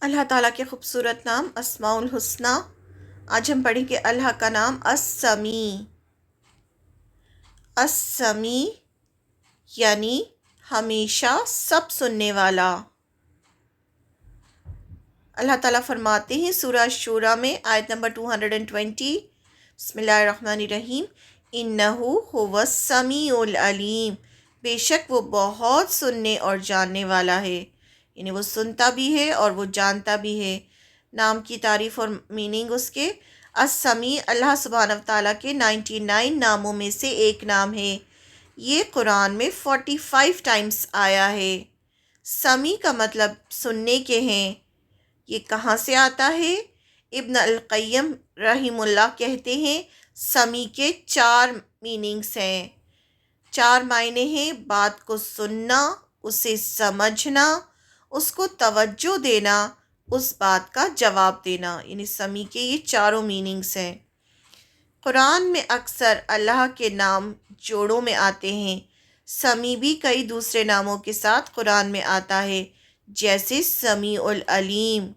اللہ تعالیٰ کے خوبصورت نام اسماء الحسنہ۔ آج ہم پڑھیں گے اللہ کا نام السمیع۔ السمیع یعنی ہمیشہ سب سننے والا۔ اللہ تعالیٰ فرماتے ہیں سورہ شورہ میں آیت نمبر 220، بسم اللہ الرحمن الرحیم، انہو هو السمیع العلیم، بے شک وہ بہت سننے اور جاننے والا ہے، یعنی وہ سنتا بھی ہے اور وہ جانتا بھی ہے۔ نام کی تعریف اور میننگ اس کے، السمیع اللہ سبحانہ وتعالیٰ کے 99 ناموں میں سے ایک نام ہے۔ یہ قرآن میں 45 ٹائمز آیا ہے۔ سمیع کا مطلب سننے کے ہیں۔ یہ کہاں سے آتا ہے؟ ابن القیم رحم اللہ کہتے ہیں سمیع کے 4 میننگز ہیں، 4 معنی ہیں: بات کو سننا، اسے سمجھنا، اس کو توجہ دینا، اس بات کا جواب دینا، یعنی سمیع کے یہ چاروں میننگز ہیں۔ قرآن میں اکثر اللہ کے نام جوڑوں میں آتے ہیں۔ سمیع بھی کئی دوسرے ناموں کے ساتھ قرآن میں آتا ہے، جیسے سمیع العلیم۔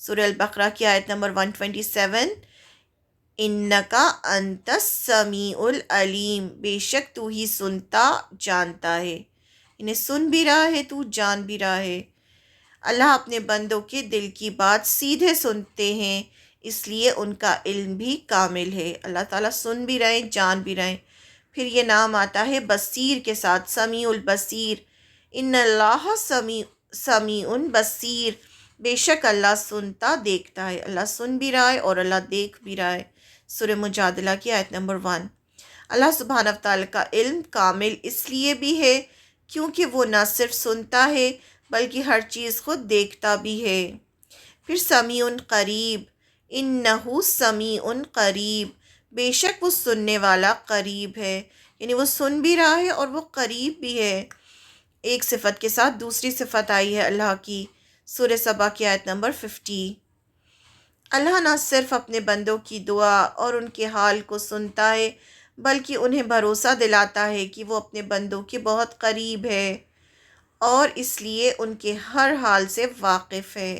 سورہ البقرہ کی آیت نمبر 127، انکا انت السمیع العلیم، بے شک تو ہی سنتا جانتا ہے، انہیں سن بھی رہا ہے تو جان بھی رہا ہے۔ اللہ اپنے بندوں کے دل کی بات سیدھے سنتے ہیں، اس لیے ان کا علم بھی کامل ہے۔ اللہ تعالیٰ سن بھی رہے ہیں، جان بھی رہے ہیں۔ پھر یہ نام آتا ہے بصیر کے ساتھ، سمیع البصیر، ان اللہ سمیع بصیر، بے شک اللہ سنتا دیکھتا ہے، اللہ سن بھی رہا ہے اور اللہ دیکھ بھی رہا ہے۔ سورہ مجادلہ کی آیت نمبر 1۔ اللہ سبحانہ وتعالیٰ کا علم کامل اس لیے بھی ہے کیونکہ وہ نہ صرف سنتا ہے بلکہ ہر چیز خود دیکھتا بھی ہے۔ پھر سمیع قریب، انہو سمیع قریب، بے شک وہ سننے والا قریب ہے، یعنی وہ سن بھی رہا ہے اور وہ قریب بھی ہے۔ ایک صفت کے ساتھ دوسری صفت آئی ہے اللہ کی، سورہ سبا کی آیت نمبر 50۔ اللہ نہ صرف اپنے بندوں کی دعا اور ان کے حال کو سنتا ہے بلکہ انہیں بھروسہ دلاتا ہے کہ وہ اپنے بندوں کے بہت قریب ہے اور اس لیے ان کے ہر حال سے واقف ہے۔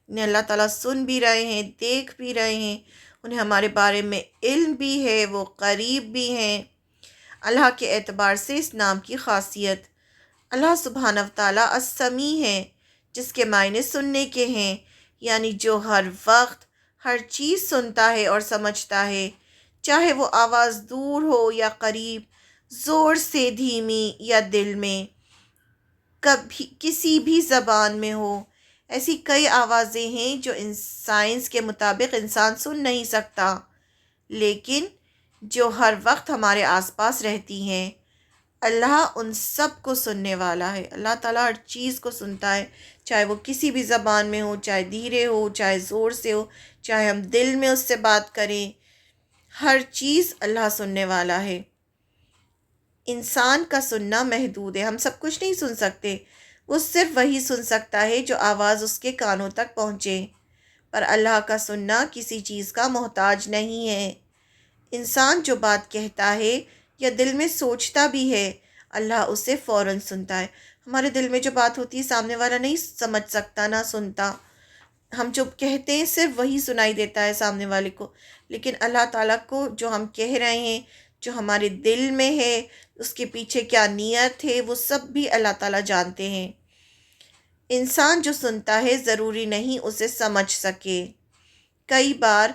انہیں اللہ تعالیٰ سن بھی رہے ہیں، دیکھ بھی رہے ہیں، انہیں ہمارے بارے میں علم بھی ہے، وہ قریب بھی ہیں۔ اللہ کے اعتبار سے اس نام کی خاصیت، اللہ سبحانہ وتعالیٰ السمیع ہے، جس کے معنی سننے کے ہیں، یعنی جو ہر وقت ہر چیز سنتا ہے اور سمجھتا ہے، چاہے وہ آواز دور ہو یا قریب، زور سے دھیمی یا دل میں، کبھی کسی بھی زبان میں ہو۔ ایسی کئی آوازیں ہیں جو سائنس کے مطابق انسان سن نہیں سکتا، لیکن جو ہر وقت ہمارے آس پاس رہتی ہیں۔ اللہ ان سب کو سننے والا ہے۔ اللہ تعالیٰ ہر چیز کو سنتا ہے، چاہے وہ کسی بھی زبان میں ہو، چاہے دھیرے ہو، چاہے زور سے ہو، چاہے ہم دل میں اس سے بات کریں، ہر چیز اللہ سننے والا ہے۔ انسان کا سننا محدود ہے، ہم سب کچھ نہیں سن سکتے، وہ صرف وہی سن سکتا ہے جو آواز اس کے کانوں تک پہنچے، پر اللہ کا سننا کسی چیز کا محتاج نہیں ہے۔ انسان جو بات کہتا ہے یا دل میں سوچتا بھی ہے، اللہ اسے فوراً سنتا ہے۔ ہمارے دل میں جو بات ہوتی ہے سامنے والا نہیں سمجھ سکتا، نہ سنتا، ہم جو کہتے ہیں صرف وہی سنائی دیتا ہے سامنے والے کو، لیکن اللہ تعالیٰ کو جو ہم کہہ رہے ہیں، جو ہمارے دل میں ہے، اس کے پیچھے کیا نیت ہے، وہ سب بھی اللہ تعالیٰ جانتے ہیں۔ انسان جو سنتا ہے ضروری نہیں اسے سمجھ سکے۔ کئی بار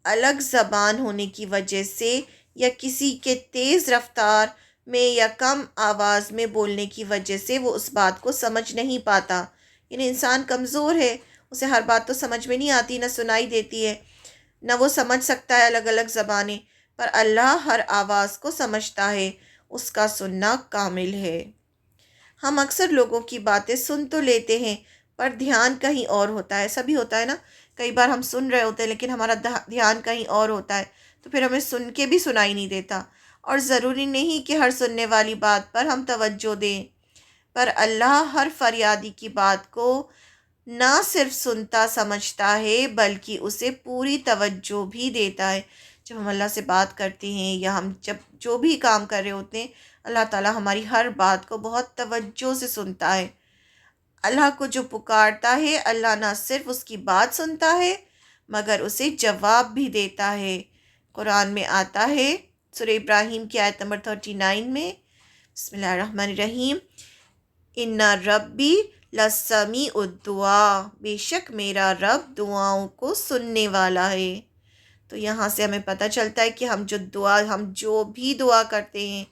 الگ زبان ہونے کی وجہ سے یا کسی کے تیز رفتار میں یا کم آواز میں بولنے کی وجہ سے وہ اس بات کو سمجھ نہیں پاتا، یعنی انسان کمزور ہے، اسے ہر بات تو سمجھ میں نہیں آتی، نہ سنائی دیتی ہے، نہ وہ سمجھ سکتا ہے الگ الگ زبانیں، پر اللہ ہر آواز کو سمجھتا ہے، اس کا سننا کامل ہے۔ ہم اکثر لوگوں کی باتیں سن تو لیتے ہیں پر دھیان کہیں اور ہوتا ہے، ایسا بھی ہوتا ہے نا، کئی بار ہم سن رہے ہوتے ہیں لیکن ہمارا دھیان کہیں اور ہوتا ہے، تو پھر ہمیں سن کے بھی سنائی نہیں دیتا، اور ضروری نہیں کہ ہر سننے والی بات پر ہم توجہ دیں، پر اللہ ہر فریادی کی بات کو نہ صرف سنتا سمجھتا ہے بلکہ اسے پوری توجہ بھی دیتا ہے۔ جب ہم اللہ سے بات کرتے ہیں یا ہم جب جو بھی کام کر رہے ہوتے ہیں، اللہ تعالیٰ ہماری ہر بات کو بہت توجہ سے سنتا ہے۔ اللہ کو جو پکارتا ہے اللہ نہ صرف اس کی بات سنتا ہے مگر اسے جواب بھی دیتا ہے۔ قرآن میں آتا ہے سورہ ابراہیم کی آیت نمبر 39 میں، بسم اللہ الرحمن الرحیم، ان ربی لسمیع الدعا، بے شک میرا رب دعاؤں کو سننے والا ہے۔ تو یہاں سے ہمیں پتہ چلتا ہے کہ ہم جو بھی دعا کرتے ہیں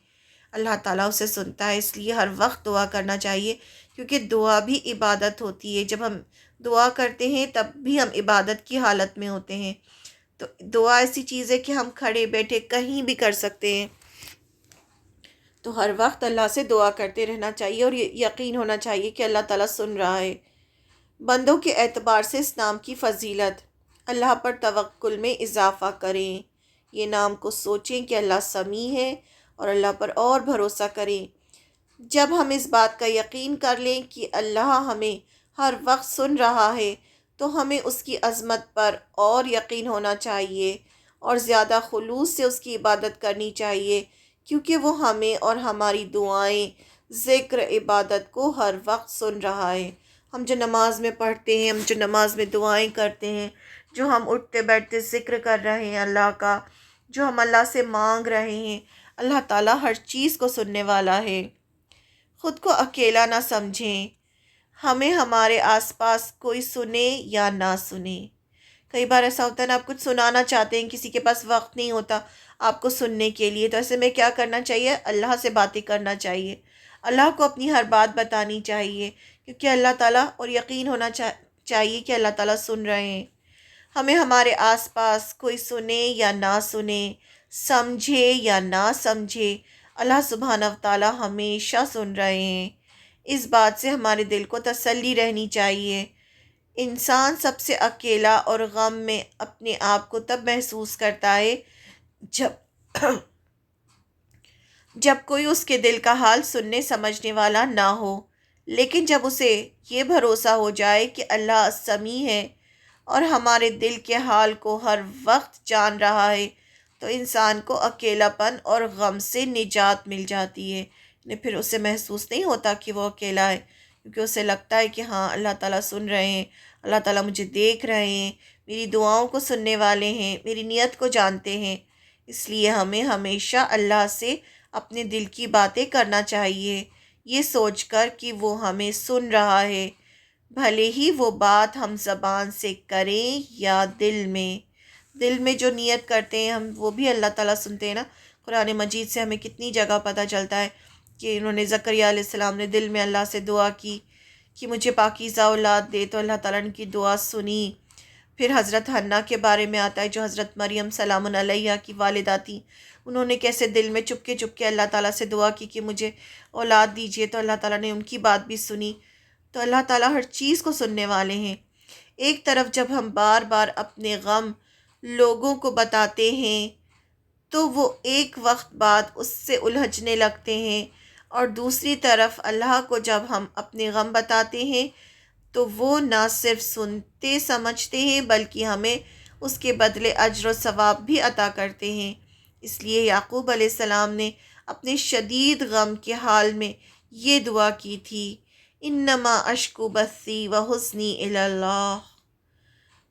اللہ تعالیٰ اسے سنتا ہے، اس لیے ہر وقت دعا کرنا چاہیے، کیونکہ دعا بھی عبادت ہوتی ہے۔ جب ہم دعا کرتے ہیں تب بھی ہم عبادت کی حالت میں ہوتے ہیں۔ تو دعا ایسی چیز ہے کہ ہم کھڑے بیٹھے کہیں بھی کر سکتے ہیں، تو ہر وقت اللہ سے دعا کرتے رہنا چاہیے اور یقین ہونا چاہیے کہ اللہ تعالیٰ سن رہا ہے۔ بندوں کے اعتبار سے اس نام کی فضیلت، اللہ پر توکل میں اضافہ کریں، یہ نام کو سوچیں کہ اللہ سمیع ہے اور اللہ پر اور بھروسہ کریں۔ جب ہم اس بات کا یقین کر لیں کہ اللہ ہمیں ہر وقت سن رہا ہے تو ہمیں اس کی عظمت پر اور یقین ہونا چاہیے اور زیادہ خلوص سے اس کی عبادت کرنی چاہیے، کیونکہ وہ ہمیں اور ہماری دعائیں، ذکر، عبادت کو ہر وقت سن رہا ہے۔ ہم جو نماز میں پڑھتے ہیں، ہم جو نماز میں دعائیں کرتے ہیں، جو ہم اٹھتے بیٹھتے ذکر کر رہے ہیں اللہ کا، جو ہم اللہ سے مانگ رہے ہیں، اللہ تعالیٰ ہر چیز کو سننے والا ہے۔ خود کو اکیلا نہ سمجھیں، ہمیں ہمارے آس پاس کوئی سنے یا نہ سنے۔ کئی بار ایسا ہوتا ہے نا، آپ کچھ سنانا چاہتے ہیں، کسی کے پاس وقت نہیں ہوتا آپ کو سننے کے لیے، تو ایسے میں کیا کرنا چاہیے؟ اللہ سے باتیں کرنا چاہیے، اللہ کو اپنی ہر بات بتانی چاہیے، کیونکہ اللہ تعالیٰ، اور یقین ہونا چاہیے کہ اللہ تعالیٰ سن رہے ہیں۔ ہمیں ہمارے آس پاس کوئی سنے یا نہ سنے، سمجھے یا نہ سمجھے، اللہ سبحانہ و تعالیٰ ہمیشہ سن رہے ہیں۔ اس بات سے ہمارے دل کو تسلی رہنی چاہیے۔ انسان سب سے اکیلا اور غم میں اپنے آپ کو تب محسوس کرتا ہے جب جب کوئی اس کے دل کا حال سننے سمجھنے والا نہ ہو، لیکن جب اسے یہ بھروسہ ہو جائے کہ اللہ سمیع ہے اور ہمارے دل کے حال کو ہر وقت جان رہا ہے، تو انسان کو اکیلا پن اور غم سے نجات مل جاتی ہے۔ پھر اسے محسوس نہیں ہوتا کہ وہ اکیلا ہے، کیونکہ اسے لگتا ہے کہ ہاں اللہ تعالیٰ سن رہے ہیں، اللہ تعالیٰ مجھے دیکھ رہے ہیں، میری دعاؤں کو سننے والے ہیں، میری نیت کو جانتے ہیں۔ اس لیے ہمیں ہمیشہ اللہ سے اپنے دل کی باتیں کرنا چاہیے، یہ سوچ کر کہ وہ ہمیں سن رہا ہے، بھلے ہی وہ بات ہم زبان سے کریں یا دل میں جو نیت کرتے ہیں ہم، وہ بھی اللہ تعالیٰ سنتے ہیں نا۔ قرآن مجید سے ہمیں کتنی جگہ پتہ چلتا ہے کہ انہوں نے زکریا علیہ السلام نے دل میں اللہ سے دعا کی کہ مجھے پاکیزہ اولاد دے، تو اللہ تعالیٰ نے ان کی دعا سنی۔ پھر حضرت حنہ کے بارے میں آتا ہے جو حضرت مریم سلام علیہا کی والدہ تھیں، انہوں نے کیسے دل میں چپکے چپکے اللہ تعالیٰ سے دعا کی کہ مجھے اولاد دیجیے، تو اللہ تعالیٰ نے ان کی بات بھی سنی۔ تو اللہ تعالیٰ ہر چیز کو سننے والے ہیں۔ ایک طرف جب ہم بار بار اپنے غم لوگوں کو بتاتے ہیں تو وہ ایک وقت بعد اس سے الجھنے لگتے ہیں، اور دوسری طرف اللہ کو جب ہم اپنے غم بتاتے ہیں تو وہ نہ صرف سنتے سمجھتے ہیں بلکہ ہمیں اس کے بدلے اجر و ثواب بھی عطا کرتے ہیں۔ اس لیے یعقوب علیہ السلام نے اپنے شدید غم کے حال میں یہ دعا کی تھی، انما اشکو بثی و حزنی الی اللہ،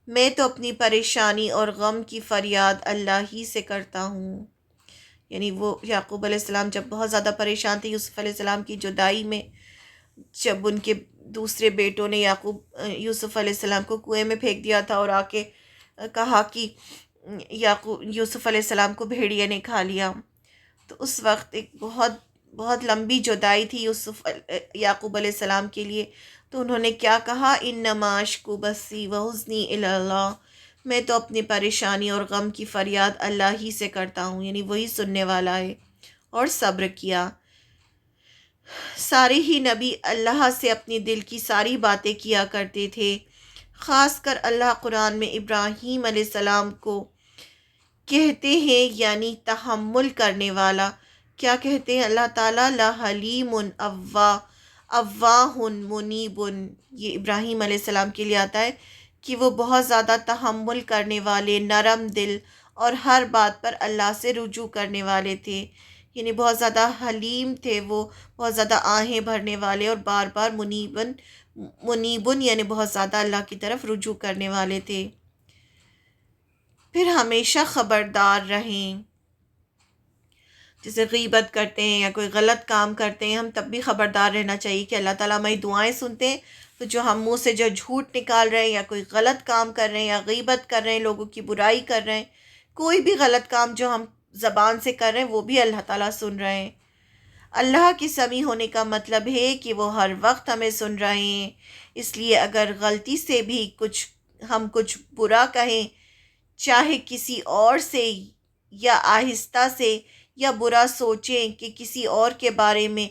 میں تو اپنی پریشانی اور غم کی فریاد اللہ ہی سے کرتا ہوں۔ یعنی وہ یعقوب علیہ السلام جب بہت زیادہ پریشان تھے یوسف علیہ السلام کی جدائی میں، جب ان کے دوسرے بیٹوں نے یوسف علیہ السلام کو کنویں میں پھینک دیا تھا اور آ کے کہا کہ یوسف علیہ السلام کو بھیڑیے نے کھا لیا، تو اس وقت ایک بہت بہت لمبی جدائی تھی یعقوب علیہ السلام کے لیے، تو انہوں نے کیا کہا، انما اشکو بثی و حزنی الی اللہ، میں تو اپنی پریشانی اور غم کی فریاد اللہ ہی سے کرتا ہوں، یعنی وہی سننے والا ہے، اور صبر کیا۔ سارے ہی نبی اللہ سے اپنی دل کی ساری باتیں کیا کرتے تھے، خاص کر اللہ قرآن میں ابراہیم علیہ السلام کو کہتے ہیں یعنی تحمل کرنے والا۔ کیا کہتے ہیں اللہ تعالیٰ، لحلیم اواہ منیب، یہ ابراہیم علیہ السلام کے لیے آتا ہے کہ وہ بہت زیادہ تحمل کرنے والے، نرم دل اور ہر بات پر اللہ سے رجوع کرنے والے تھے، یعنی بہت زیادہ حلیم تھے وہ، بہت زیادہ آہیں بھرنے والے اور بار بار منیبن منیبن یعنی بہت زیادہ اللہ کی طرف رجوع کرنے والے تھے۔ پھر ہمیشہ خبردار رہیں، جیسے غیبت کرتے ہیں یا کوئی غلط کام کرتے ہیں ہم تب بھی خبردار رہنا چاہیے کہ اللہ تعالیٰ ہماری دعائیں سنتے ہیں، تو جو ہم منہ سے جو جھوٹ نکال رہے ہیں یا کوئی غلط کام کر رہے ہیں یا غیبت کر رہے ہیں، لوگوں کی برائی کر رہے ہیں، کوئی بھی غلط کام جو ہم زبان سے کر رہے ہیں وہ بھی اللہ تعالیٰ سن رہے ہیں۔ اللہ کی سمیع ہونے کا مطلب ہے کہ وہ ہر وقت ہمیں سن رہے ہیں، اس لیے اگر غلطی سے بھی ہم کچھ برا کہیں، چاہے کسی اور سے یا آہستہ سے، یا برا سوچیں کہ کسی اور کے بارے میں،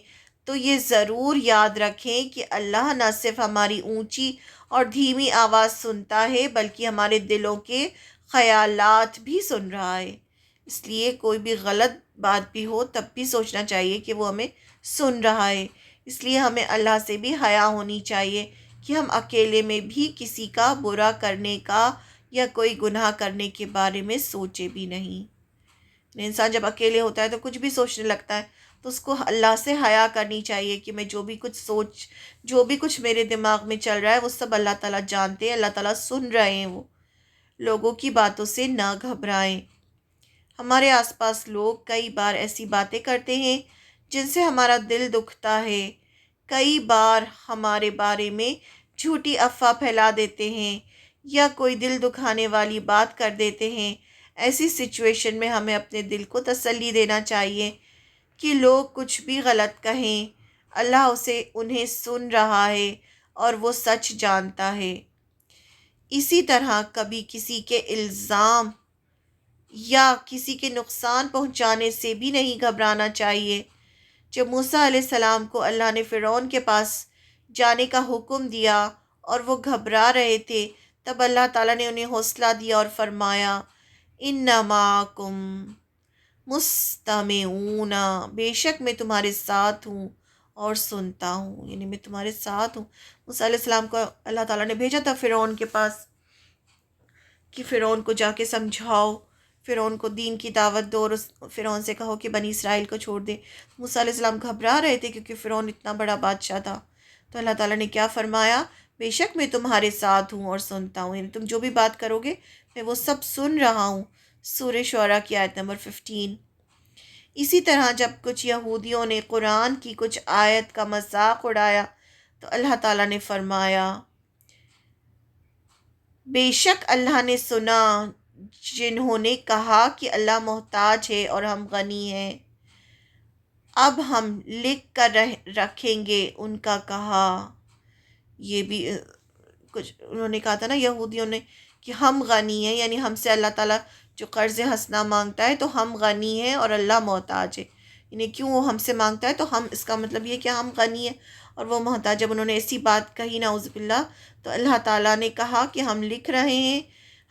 تو یہ ضرور یاد رکھیں کہ اللہ نہ صرف ہماری اونچی اور دھیمی آواز سنتا ہے بلکہ ہمارے دلوں کے خیالات بھی سن رہا ہے۔ اس لیے کوئی بھی غلط بات بھی ہو تب بھی سوچنا چاہیے کہ وہ ہمیں سن رہا ہے۔ اس لیے ہمیں اللہ سے بھی حیا ہونی چاہیے کہ ہم اکیلے میں بھی کسی کا برا کرنے کا یا کوئی گناہ کرنے کے بارے میں سوچے بھی نہیں۔ انسان جب اکیلے ہوتا ہے تو کچھ بھی سوچنے لگتا ہے، تو اس کو اللہ سے حیا کرنی چاہیے کہ میں جو بھی کچھ میرے دماغ میں چل رہا ہے وہ سب اللہ تعالیٰ جانتے ہیں، اللہ تعالیٰ سن رہے ہیں۔ وہ لوگوں کی باتوں سے نہ گھبرائیں۔ ہمارے آس پاس لوگ کئی بار ایسی باتیں کرتے ہیں جن سے ہمارا دل دکھتا ہے، کئی بار ہمارے بارے میں جھوٹی افواہ پھیلا دیتے ہیں یا کوئی دل دکھانے والی بات کر دیتے ہیں۔ ایسی سچویشن میں ہمیں اپنے دل کو تسلی دینا چاہیے کہ لوگ کچھ بھی غلط کہیں، اللہ انہیں سن رہا ہے اور وہ سچ جانتا ہے۔ اسی طرح کبھی کسی کے الزام یا کسی کے نقصان پہنچانے سے بھی نہیں گھبرانا چاہیے۔ جب موسیٰ علیہ السلام کو اللہ نے فرعون کے پاس جانے کا حکم دیا اور وہ گھبرا رہے تھے، تب اللہ تعالیٰ نے انہیں حوصلہ دیا اور فرمایا اِنَّ مَعَکُمْ مُسْتَمِعُونَ، بے شک میں تمہارے ساتھ ہوں اور سنتا ہوں، یعنی میں تمہارے ساتھ ہوں۔ موسیٰ علیہ السلام کو اللہ تعالیٰ نے بھیجا تھا فرعون کے پاس کہ فرعون کو جا کے سمجھاؤ، فرعون کو دین کی دعوت دو اور فرعون سے کہو کہ بنی اسرائیل کو چھوڑ دے۔ موسیٰ علیہ السلام گھبرا رہے تھے کیونکہ فرعون اتنا بڑا بادشاہ تھا، تو اللہ تعالیٰ نے کیا فرمایا، بے شک میں تمہارے ساتھ ہوں اور سنتا ہوں، یعنی تم جو بھی بات کرو گے میں وہ سب سن رہا ہوں۔ سورہ شعراء کی آیت نمبر 15۔ اسی طرح جب کچھ یہودیوں نے قرآن کی کچھ آیت کا مذاق اڑایا تو اللہ تعالیٰ نے فرمایا بے شک اللہ نے سنا جنہوں نے کہا کہ اللہ محتاج ہے اور ہم غنی ہیں، اب ہم لکھ کر رکھیں گے ان کا کہا۔ یہ بھی کچھ انہوں نے کہا تھا نا یہودیوں نے کہ ہم غنی ہیں، یعنی ہم سے اللہ تعالیٰ جو قرض حسنہ مانگتا ہے تو ہم غنی ہیں اور اللہ محتاج ہے، یعنی کیوں وہ ہم سے مانگتا ہے تو ہم، اس کا مطلب یہ کہ ہم غنی ہیں اور وہ محتاج۔ جب انہوں نے ایسی بات کہی نعوذ باللہ، تو اللہ تعالیٰ نے کہا کہ ہم لکھ رہے ہیں،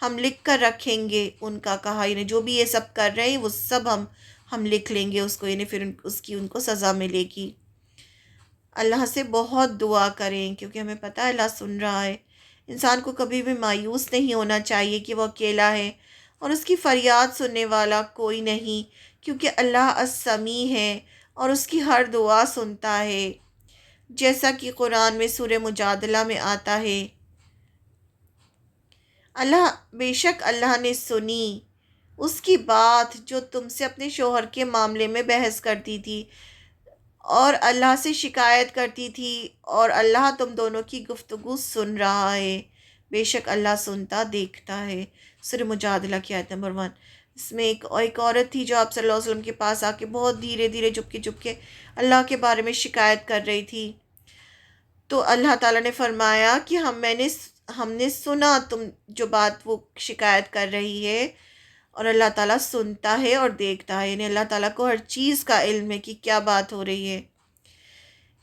ہم لکھ کر رکھیں گے ان کا کہا، یعنی جو بھی یہ سب کر رہے ہیں وہ سب ہم لکھ لیں گے اس کو، یعنی پھر اس کی ان کو سزا ملے گی۔ اللہ سے بہت دعا کریں کیونکہ ہمیں پتہ ہے اللہ سن رہا ہے۔ انسان کو کبھی بھی مایوس نہیں ہونا چاہیے کہ وہ اکیلا ہے اور اس کی فریاد سننے والا کوئی نہیں، کیونکہ اللہ السمیع ہے اور اس کی ہر دعا سنتا ہے، جیسا کہ قرآن میں سورہ مجادلہ میں آتا ہے بے شک اللہ نے سنی اس کی بات جو تم سے اپنے شوہر کے معاملے میں بحث کرتی تھی اور اللہ سے شکایت کرتی تھی، اور اللہ تم دونوں کی گفتگو سن رہا ہے، بے شک اللہ سنتا دیکھتا ہے۔ سورہ مجادلہ کی آیت نمبر 1۔ اس میں ایک عورت تھی جو آپ صلی اللہ علیہ وسلم کے پاس آ کے بہت دھیرے دھیرے چپکے اللہ کے بارے میں شکایت کر رہی تھی، تو اللہ تعالیٰ نے فرمایا کہ ہم نے سنا تم جو بات وہ شکایت کر رہی ہے، اور اللہ تعالیٰ سنتا ہے اور دیکھتا ہے، یعنی اللہ تعالیٰ کو ہر چیز کا علم ہے کہ کیا بات ہو رہی ہے۔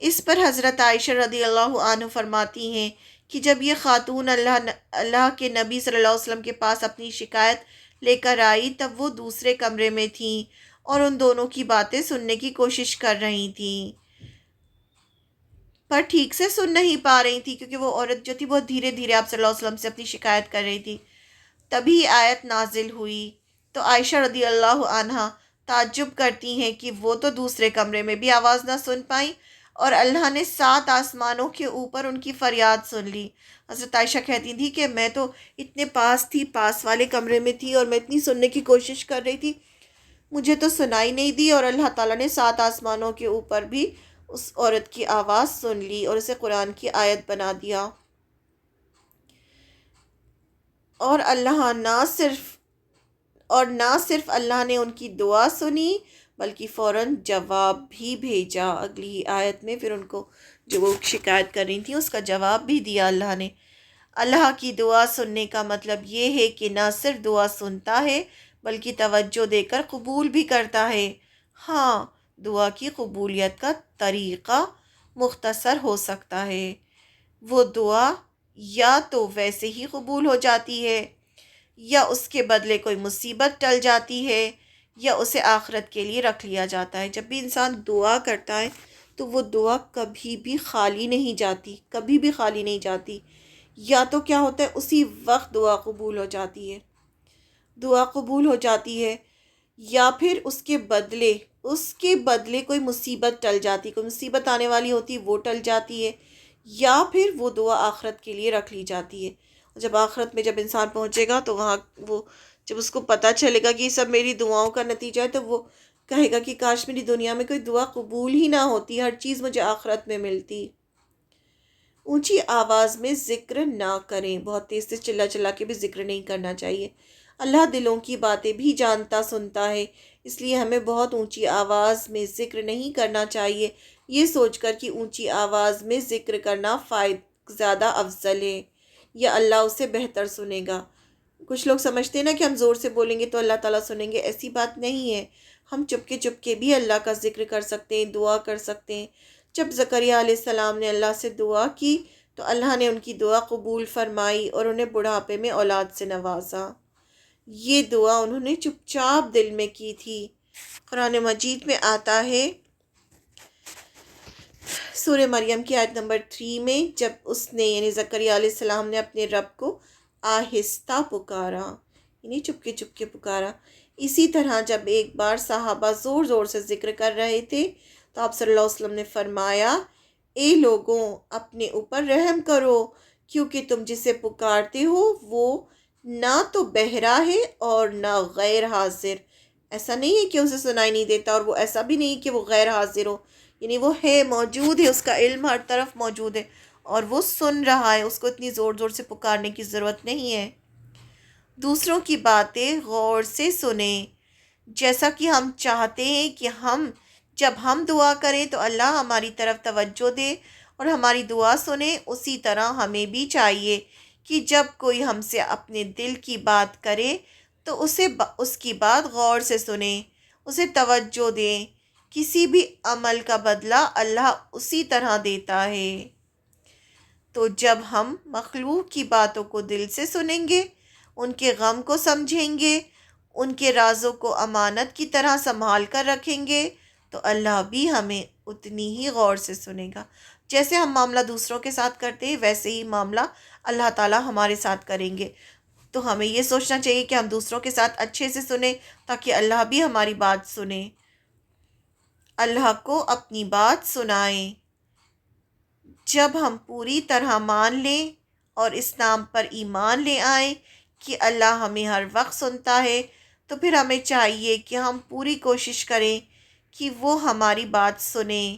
اس پر حضرت عائشہ رضی اللہ عنہ فرماتی ہیں کہ جب یہ خاتون اللہ کے نبی صلی اللہ علیہ وسلم کے پاس اپنی شکایت لے کر آئی، تب وہ دوسرے کمرے میں تھیں اور ان دونوں کی باتیں سننے کی کوشش کر رہی تھیں، پر ٹھیک سے سن نہیں پا رہی تھی کیونکہ وہ عورت جو تھی بہت دھیرے دھیرے آپ صلی اللہ علیہ وسلم سے اپنی شکایت کر رہی تھی۔ تبھی آیت نازل ہوئی تو عائشہ رضی اللہ عنہا تعجب کرتی ہیں کہ وہ تو دوسرے کمرے میں بھی آواز نہ سن پائیں، اور اللہ نے 7 آسمانوں کے اوپر ان کی فریاد سن لی۔ حضرت عائشہ کہتی تھی کہ میں تو اتنے پاس تھی، پاس والے کمرے میں تھی، اور میں اتنی سننے کی کوشش کر رہی تھی، مجھے تو سنائی نہیں دی، اور اللہ تعالیٰ نے 7 آسمانوں کے اوپر بھی اس عورت کی آواز سن لی اور اسے قرآن کی آیت بنا دیا۔ اور نہ صرف اللہ نے ان کی دعا سنی بلکہ فوراً جواب بھی بھیجا۔ اگلی ہی آیت میں پھر ان کو جو وہ شکایت کر رہی تھیں اس کا جواب بھی دیا اللہ نے۔ اللہ کی دعا سننے کا مطلب یہ ہے کہ نہ صرف دعا سنتا ہے بلکہ توجہ دے کر قبول بھی کرتا ہے۔ ہاں، دعا کی قبولیت کا طریقہ مختصر ہو سکتا ہے۔ وہ دعا یا تو ویسے ہی قبول ہو جاتی ہے، یا اس کے بدلے کوئی مصیبت ٹل جاتی ہے، یا اسے آخرت کے لیے رکھ لیا جاتا ہے۔ جب بھی انسان دعا کرتا ہے تو وہ دعا کبھی بھی خالی نہیں جاتی، کبھی بھی خالی نہیں جاتی۔ یا تو کیا ہوتا ہے، اسی وقت دعا قبول ہو جاتی ہے، دعا قبول ہو جاتی ہے، یا پھر اس کے بدلے کوئی مصیبت ٹل جاتی، کوئی مصیبت آنے والی ہوتی وہ ٹل جاتی ہے، یا پھر وہ دعا آخرت کے لیے رکھ لی جاتی ہے۔ جب آخرت میں جب انسان پہنچے گا تو وہاں وہ جب اس کو پتہ چلے گا کہ یہ سب میری دعاؤں کا نتیجہ ہے، تو وہ کہے گا کہ کاش میری دنیا میں کوئی دعا قبول ہی نہ ہوتی، ہر چیز مجھے آخرت میں ملتی۔ اونچی آواز میں ذکر نہ کریں، بہت تیز سے چلا چلا کے بھی ذکر نہیں کرنا چاہیے۔ اللہ دلوں کی باتیں بھی جانتا سنتا ہے، اس لیے ہمیں بہت اونچی آواز میں ذکر نہیں کرنا چاہیے، یہ سوچ کر کہ اونچی آواز میں ذکر کرنا زیادہ افضل ہے یا اللہ اسے بہتر سنے گا۔ کچھ لوگ سمجھتے ہیں نا کہ ہم زور سے بولیں گے تو اللہ تعالیٰ سنیں گے، ایسی بات نہیں ہے۔ ہم چپ کے بھی اللہ کا ذکر کر سکتے ہیں، دعا کر سکتے ہیں۔ جب زکریا علیہ السلام نے اللہ سے دعا کی تو اللہ نے ان کی دعا قبول فرمائی اور انہیں بڑھاپے میں اولاد سے نوازا۔ یہ دعا انہوں نے چپ چاپ دل میں کی تھی۔ قرآن مجید میں آتا ہے سورہ مریم کی آیت نمبر 3 میں، جب اس نے یعنی زکریا علیہ السلام نے اپنے رب کو آہستہ پکارا، یعنی چپ کے پکارا۔ اسی طرح جب ایک بار صحابہ زور زور سے ذکر کر رہے تھے تو آپ صلی اللہ علیہ وسلم نے فرمایا، اے لوگوں اپنے اوپر رحم کرو، کیونکہ تم جسے پکارتے ہو وہ نہ تو بہرا ہے اور نہ غیر حاضر۔ ایسا نہیں ہے کہ اسے سنائی نہیں دیتا، اور وہ ایسا بھی نہیں کہ وہ غیر حاضر ہو، یعنی وہ ہے، موجود ہے، اس کا علم ہر طرف موجود ہے اور وہ سن رہا ہے، اس کو اتنی زور زور سے پکارنے کی ضرورت نہیں ہے۔ دوسروں کی باتیں غور سے سنیں، جیسا کہ ہم چاہتے ہیں کہ جب ہم دعا کریں تو اللہ ہماری طرف توجہ دے اور ہماری دعا سنے، اسی طرح ہمیں بھی چاہیے کہ جب کوئی ہم سے اپنے دل کی بات کرے تو اس کی بات غور سے سنیں، اسے توجہ دیں۔ کسی بھی عمل کا بدلہ اللہ اسی طرح دیتا ہے۔ تو جب ہم مخلوق کی باتوں کو دل سے سنیں گے، ان کے غم کو سمجھیں گے، ان کے رازوں کو امانت کی طرح سنبھال کر رکھیں گے، تو اللہ بھی ہمیں اتنی ہی غور سے سنے گا۔ جیسے ہم معاملہ دوسروں کے ساتھ کرتے ہیں ویسے ہی معاملہ اللہ تعالیٰ ہمارے ساتھ کریں گے۔ تو ہمیں یہ سوچنا چاہیے کہ ہم دوسروں کے ساتھ اچھے سے سنیں تاکہ اللہ بھی ہماری بات سنیں، اللہ کو اپنی بات سنائیں۔ جب ہم پوری طرح مان لیں اور اس نام پر ایمان لے آئیں کہ اللہ ہمیں ہر وقت سنتا ہے، تو پھر ہمیں چاہیے کہ ہم پوری کوشش کریں کہ وہ ہماری بات سنیں،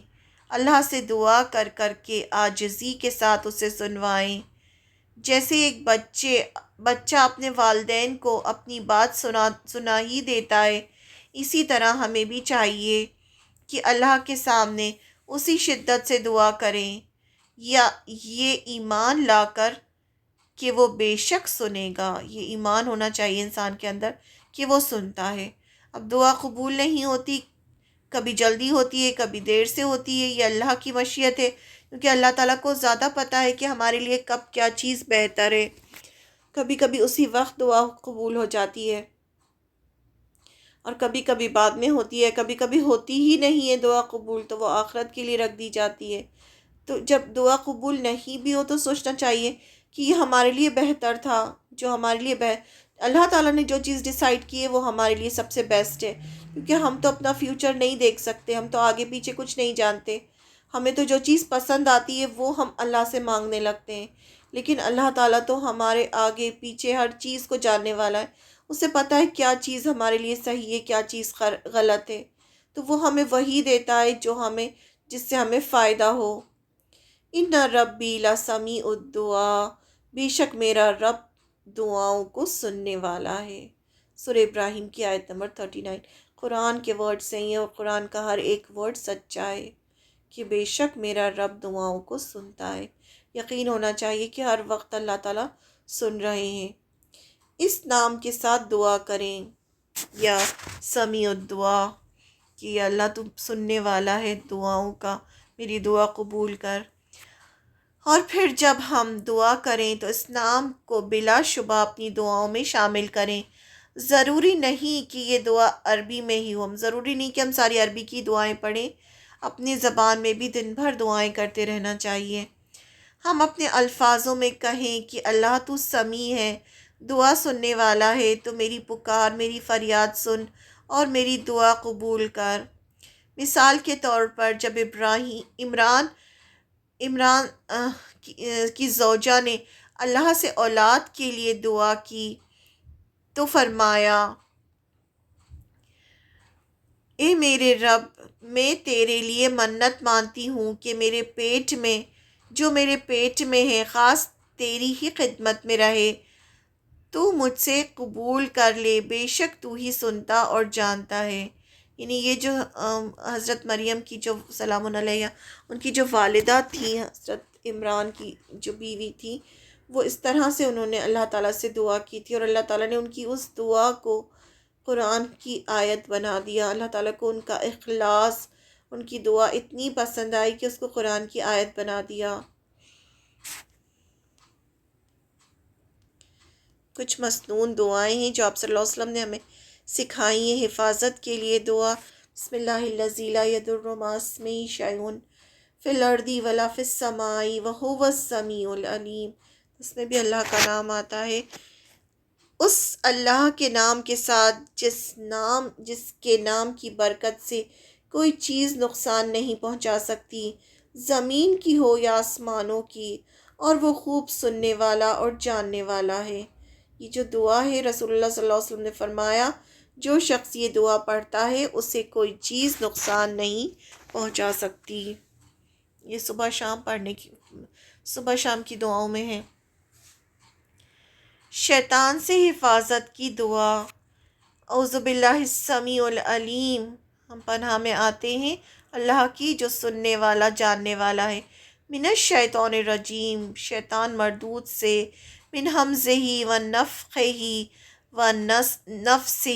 اللہ سے دعا کر کر کے عاجزی کے ساتھ اسے سنوائیں۔ جیسے ایک بچہ اپنے والدین کو اپنی بات سنا ہی دیتا ہے، اسی طرح ہمیں بھی چاہیے کہ اللہ کے سامنے اسی شدت سے دعا کریں، یا یہ ایمان لا کر کہ وہ بے شک سنے گا، یہ ایمان ہونا چاہیے انسان کے اندر کہ وہ سنتا ہے۔ اب دعا قبول نہیں ہوتی، کبھی جلدی ہوتی ہے، کبھی دیر سے ہوتی ہے، یہ اللہ کی مشیت ہے، کیونکہ اللہ تعالیٰ کو زیادہ پتہ ہے کہ ہمارے لیے کب کیا چیز بہتر ہے۔ کبھی کبھی اسی وقت دعا قبول ہو جاتی ہے اور کبھی کبھی بعد میں ہوتی ہے، کبھی کبھی ہوتی ہی نہیں ہے دعا قبول، تو وہ آخرت کے لیے رکھ دی جاتی ہے۔ تو جب دعا قبول نہیں بھی ہو تو سوچنا چاہیے کہ یہ ہمارے لیے بہتر تھا، جو ہمارے لیے اللہ تعالیٰ نے جو چیز ڈیسائیڈ کی ہے وہ ہمارے لیے سب سے بیسٹ ہے، کیونکہ ہم تو اپنا فیوچر نہیں دیکھ سکتے، ہم تو آگے پیچھے کچھ نہیں جانتے، ہمیں تو جو چیز پسند آتی ہے وہ ہم اللہ سے مانگنے لگتے ہیں، لیکن اللہ تعالیٰ تو ہمارے آگے پیچھے ہر چیز کو جاننے والا ہے، اسے پتہ ہے کیا چیز ہمارے لیے صحیح ہے، کیا چیز غلط ہے، تو وہ ہمیں وہی دیتا ہے جس سے ہمیں فائدہ ہو۔ ان ربی لسمیع الدعا، بے شک میرا رب دعاؤں کو سننے والا ہے۔ سورہ ابراہیم کی آیت نمبر 39۔ قرآن کے ورڈ صحیح ہیں اور قرآن کا ہر ایک ورڈ سچا ہے کہ بے شک میرا رب دعاؤں کو سنتا ہے۔ یقین ہونا چاہیے کہ ہر وقت اللہ تعالیٰ سن رہے ہیں۔ اس نام کے ساتھ دعا کریں یا سمیع الدعا، کہ اللہ تو سننے والا ہے دعاؤں کا، میری دعا قبول کر۔ اور پھر جب ہم دعا کریں تو اس نام کو بلا شبہ اپنی دعاؤں میں شامل کریں۔ ضروری نہیں کہ یہ دعا عربی میں ہی ہو، ضروری نہیں کہ ہم ساری عربی کی دعائیں پڑھیں، اپنی زبان میں بھی دن بھر دعائیں کرتے رہنا چاہیے۔ ہم اپنے الفاظوں میں کہیں کہ اللہ تو سمیع ہے، دعا سننے والا ہے، تو میری پکار، میری فریاد سن اور میری دعا قبول کر۔ مثال کے طور پر جب عمران کی زوجہ نے اللہ سے اولاد کے لیے دعا کی تو فرمایا، اے میرے رب، میں تیرے لیے منت مانتی ہوں کہ میرے پیٹ میں ہے خاص تیری ہی خدمت میں رہے، تو مجھ سے قبول کر لے، بے شک تو ہی سنتا اور جانتا ہے۔ یعنی یہ جو حضرت مریم کی جو سلام علیہ ان کی جو والدہ تھی، حضرت عمران کی جو بیوی تھی، وہ اس طرح سے انہوں نے اللہ تعالیٰ سے دعا کی تھی، اور اللہ تعالیٰ نے ان کی اس دعا کو قرآن کی آیت بنا دیا۔ اللہ تعالیٰ کو ان کا اخلاص، ان کی دعا اتنی پسند آئی کہ اس کو قرآن کی آیت بنا دیا۔ کچھ مسنون دعائیں ہیں جو آپ صلی اللہ علیہ وسلم نے ہمیں سکھائی ہیں حفاظت کے لیے۔ دعا بسم اللہ الذی لا یضر مع اسمہ شیء فی الارض ولا فی السماء وہو السمیع العلیم۔ اس میں بھی اللہ کا نام آتا ہے، اس اللہ کے نام کے ساتھ جس کے نام کی برکت سے کوئی چیز نقصان نہیں پہنچا سکتی، زمین کی ہو یا آسمانوں کی، اور وہ خوب سننے والا اور جاننے والا ہے۔ یہ جو دعا ہے، رسول اللہ صلی اللہ علیہ وسلم نے فرمایا جو شخص یہ دعا پڑھتا ہے اسے کوئی چیز نقصان نہیں پہنچا سکتی۔ یہ صبح شام کی دعاؤں میں ہے۔ شیطان سے حفاظت کی دعا۔ اعوذ باللہ السمیع العلیم، ہم پناہ میں آتے ہیں اللہ کی جو سننے والا جاننے والا ہے، من الشیطان الرجیم، شیطان مردود سے، من حمزہ ونفخہ ونفثہ،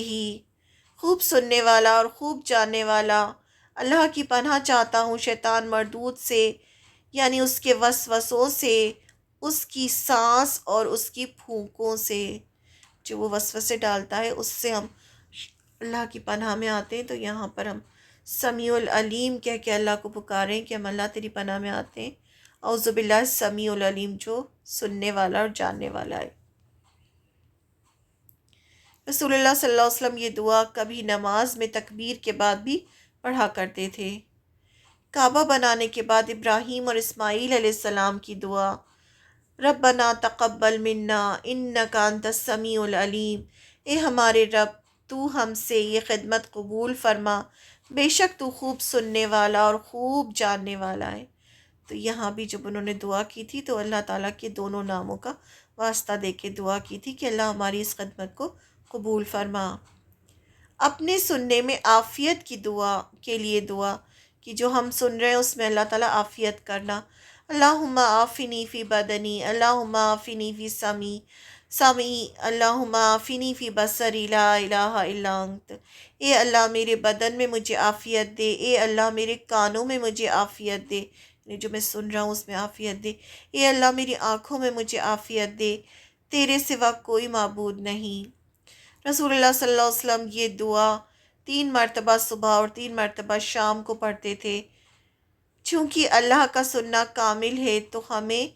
خوب سننے والا اور خوب جاننے والا۔ اللہ کی پناہ چاہتا ہوں شیطان مردود سے، یعنی اس کے وسوسوں سے، اس کی سانس اور اس کی پھونکوں سے، جو وہ وسوسے ڈالتا ہے اس سے ہم اللہ کی پناہ میں آتے ہیں۔ تو یہاں پر ہم سمیع العلیم کہہ کے اللہ کو پکاریں کہ ہم اللہ تیری پناہ میں آتے ہیں۔ اعوذ باللہ السمیع العلیم، جو سننے والا اور جاننے والا ہے۔ رسول اللہ صلی اللہ علیہ وسلم یہ دعا کبھی نماز میں تکبیر کے بعد بھی پڑھا کرتے تھے۔ کعبہ بنانے کے بعد ابراہیم اور اسماعیل علیہ السلام کی دعا، ربنا تقبل منا انک انت السمیع العلیم، اے ہمارے رب تو ہم سے یہ خدمت قبول فرما، بے شک تو خوب سننے والا اور خوب جاننے والا ہے۔ تو یہاں بھی جب انہوں نے دعا کی تھی تو اللہ تعالیٰ کے دونوں ناموں کا واسطہ دے کے دعا کی تھی کہ اللہ ہماری اس خدمت کو قبول فرما۔ اپنے سننے میں عافیت کی دعا کے لیے دعا کہ جو ہم سن رہے ہیں اس میں اللہ تعالیٰ عافیت کرنا۔ اللہم عافنی فی بدنی، اللہم عافنی فی سمعی، اللہم عافنی فی بصری، لا الہ الا انت۔ اے اللہ میرے بدن میں مجھے عافیت دے، اے اللہ میرے کانوں میں مجھے عافیت دے، یعنی جو میں سن رہا ہوں اس میں عافیت دے، اے اللہ میری آنکھوں میں مجھے عافیت دے، تیرے سوا کوئی معبود نہیں۔ رسول اللہ صلی اللہ علیہ وسلم یہ دعا 3 مرتبہ صبح اور 3 مرتبہ شام کو پڑھتے تھے۔ چونکہ اللہ کا سننا کامل ہے تو ہمیں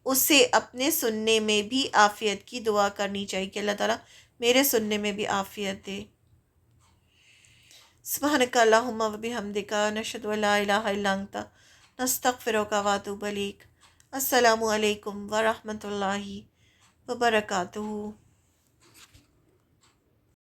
اسے اپنے سننے میں بھی عافیت کی دعا کرنی چاہیے کہ اللہ تعالیٰ میرے سننے میں بھی عافیت دے۔ سبحانک اللہم و بحمدک، نشہد ان لا الہ الا انت، نستغفرک و اتوب الیک۔ السلام علیکم ورحمۃ اللہ وبرکاتہ۔